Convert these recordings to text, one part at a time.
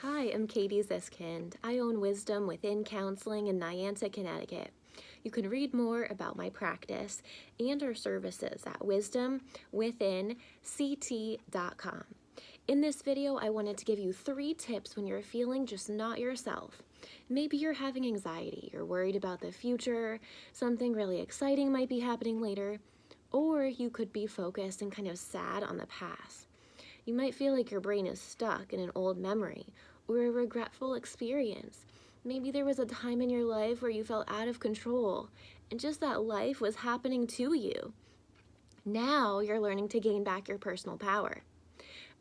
Hi, I'm Katie Ziskind. I own Wisdom Within Counseling in Niantic, Connecticut. You can read more about my practice and our services at wisdomwithinct.com. In this video, I wanted to give you 3 tips when you're feeling just not yourself. Maybe you're having anxiety, you're worried about the future, something really exciting might be happening later, or you could be focused and kind of sad on the past. You might feel like your brain is stuck in an old memory or a regretful experience. Maybe there was a time in your life where you felt out of control and just that life was happening to you. Now you're learning to gain back your personal power.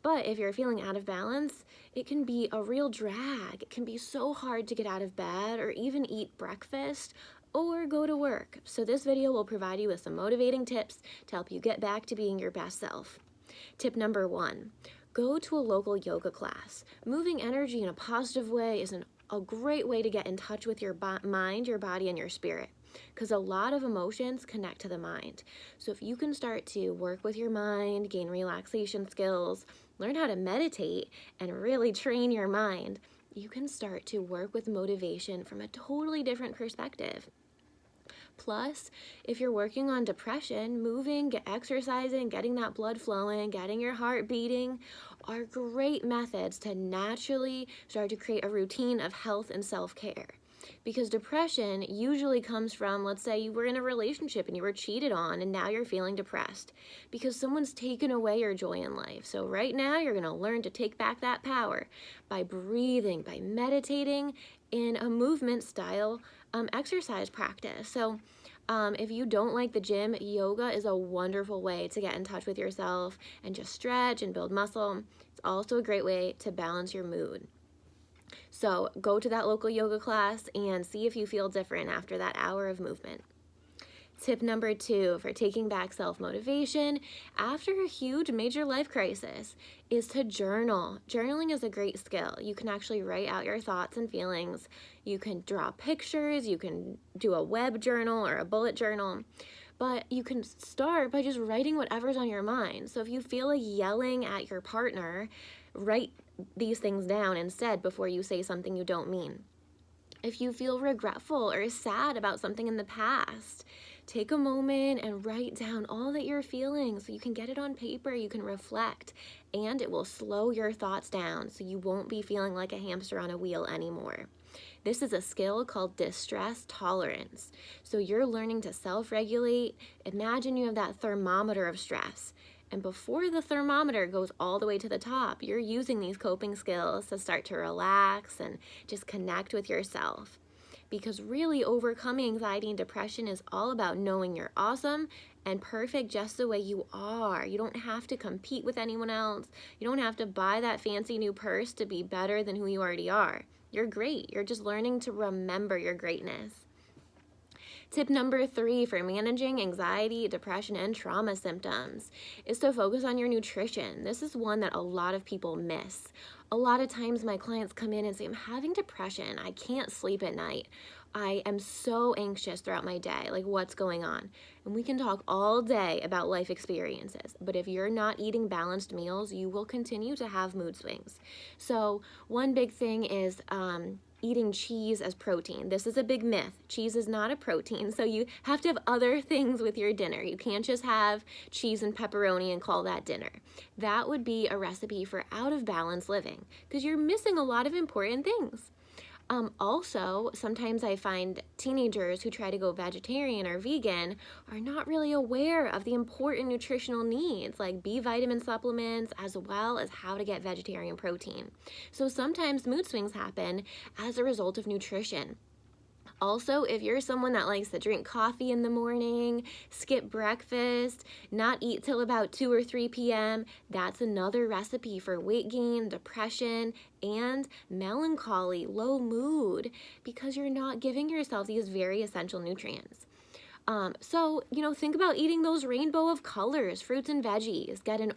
But if you're feeling out of balance, it can be a real drag. It can be so hard to get out of bed or even eat breakfast or go to work. So this video will provide you with some motivating tips to help you get back to being your best self. Tip number 1, go to a local yoga class. Moving energy in a positive way is a great way to get in touch with your mind, your body, and your spirit, because a lot of emotions connect to the mind. So if you can start to work with your mind, gain relaxation skills, learn how to meditate, and really train your mind, you can start to work with motivation from a totally different perspective. Plus, if you're working on depression, moving, exercising, getting that blood flowing, getting your heart beating are great methods to naturally start to create a routine of health and self-care. Because depression usually comes from, let's say you were in a relationship and you were cheated on and now you're feeling depressed because someone's taken away your joy in life. So right now you're going to learn to take back that power by breathing, by meditating in a movement style exercise practice. So if you don't like the gym, yoga is a wonderful way to get in touch with yourself and just stretch and build muscle. It's also a great way to balance your mood. So go to that local yoga class and see if you feel different after that hour of movement. Tip number 2 for taking back self-motivation after a huge major life crisis is to journal. Journaling is a great skill. You can actually write out your thoughts and feelings. You can draw pictures. You can do a web journal or a bullet journal. But you can start by just writing whatever's on your mind. So if you feel like yelling at your partner, write these things down instead before you say something you don't mean. If you feel regretful or sad about something in the past, take a moment and write down all that you're feeling so you can get it on paper, you can reflect, and it will slow your thoughts down so you won't be feeling like a hamster on a wheel anymore. This is a skill called distress tolerance. So you're learning to self-regulate. Imagine you have that thermometer of stress. And before the thermometer goes all the way to the top, you're using these coping skills to start to relax and just connect with yourself. Because really overcoming anxiety and depression is all about knowing you're awesome and perfect just the way you are. You don't have to compete with anyone else. You don't have to buy that fancy new purse to be better than who you already are. You're great. You're just learning to remember your greatness. Tip number 3 for managing anxiety, depression, and trauma symptoms is to focus on your nutrition. This is one that a lot of people miss. A lot of times my clients come in and say, I'm having depression. I can't sleep at night. I am so anxious throughout my day. Like, what's going on? And we can talk all day about life experiences. But if you're not eating balanced meals, you will continue to have mood swings. So one big thing is eating cheese as protein. This is a big myth. Cheese is not a protein, so you have to have other things with your dinner. You can't just have cheese and pepperoni and call that dinner. That would be a recipe for out of balance living because you're missing a lot of important things. Also, sometimes I find teenagers who try to go vegetarian or vegan are not really aware of the important nutritional needs like B vitamin supplements as well as how to get vegetarian protein. So sometimes mood swings happen as a result of nutrition. Also, if you're someone that likes to drink coffee in the morning, skip breakfast, not eat till about 2 or 3 p.m., that's another recipe for weight gain, depression, and melancholy, low mood, because you're not giving yourself these very essential nutrients. So, think about eating those rainbow of colors, fruits and veggies. Get an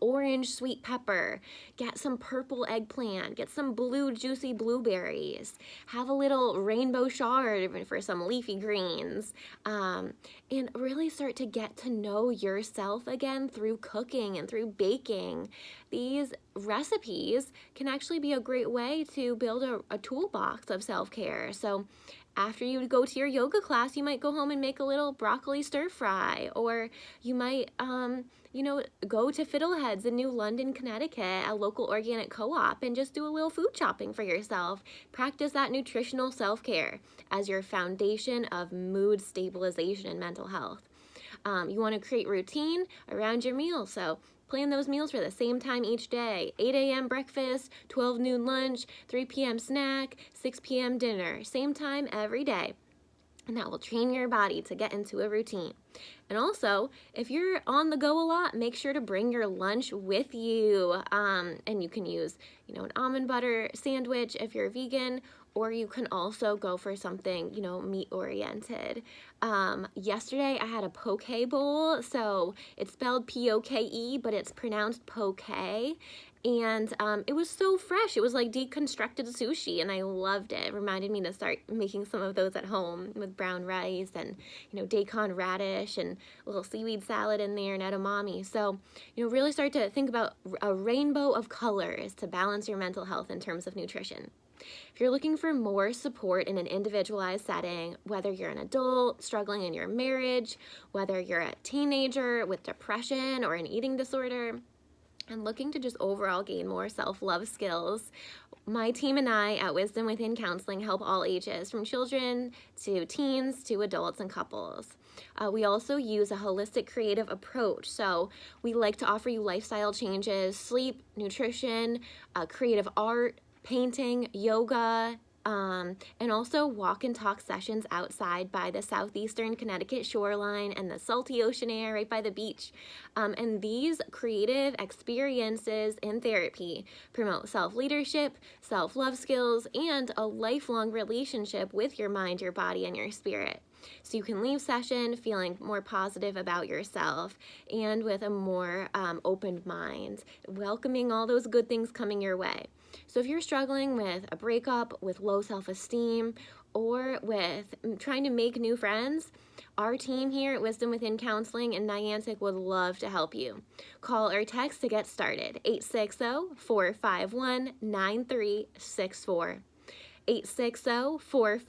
orange sweet pepper, get some purple eggplant, get some blue juicy blueberries, have a little rainbow chard for some leafy greens, and really start to get to know yourself again through cooking and through baking. These recipes can actually be a great way to build a toolbox of self-care. So after you go to your yoga class, you might go home and make a little broccoli stir fry, or you might, go to Fiddleheads in New London, Connecticut, a local organic co-op, and just do a little food shopping for yourself. Practice that nutritional self-care as your foundation of mood stabilization and mental health. You want to create routine around your meals, so plan those meals for the same time each day. 8 a.m. breakfast, 12 noon lunch, 3 p.m. snack, 6 p.m. dinner. Same time every day. And that will train your body to get into a routine. And also, if you're on the go a lot, make sure to bring your lunch with you. And you can use, an almond butter sandwich if you're vegan, or you can also go for something, meat-oriented. Yesterday, I had a poke bowl, so it's spelled P-O-K-E, but it's pronounced poke. And it was so fresh. It was like deconstructed sushi, and I loved it. It reminded me to start making some of those at home with brown rice and, daikon radish and a little seaweed salad in there and edamame. So, really start to think about a rainbow of colors to balance your mental health in terms of nutrition. If you're looking for more support in an individualized setting, whether you're an adult struggling in your marriage, whether you're a teenager with depression or an eating disorder, and looking to just overall gain more self-love skills, my team and I at Wisdom Within Counseling help all ages, from children to teens to adults and couples. We also use a holistic creative approach. So we like to offer you lifestyle changes, sleep, nutrition, creative art, painting, yoga, and also walk and talk sessions outside by the southeastern Connecticut shoreline and the salty ocean air right by the beach. And these creative experiences in therapy promote self-leadership, self-love skills, and a lifelong relationship with your mind, your body, and your spirit. So you can leave session feeling more positive about yourself and with a more open mind, welcoming all those good things coming your way. So if you're struggling with a breakup, with low self-esteem, or with trying to make new friends, our team here at Wisdom Within Counseling and Niantic would love to help you. Call or text to get started, 860-451-9364. 860-451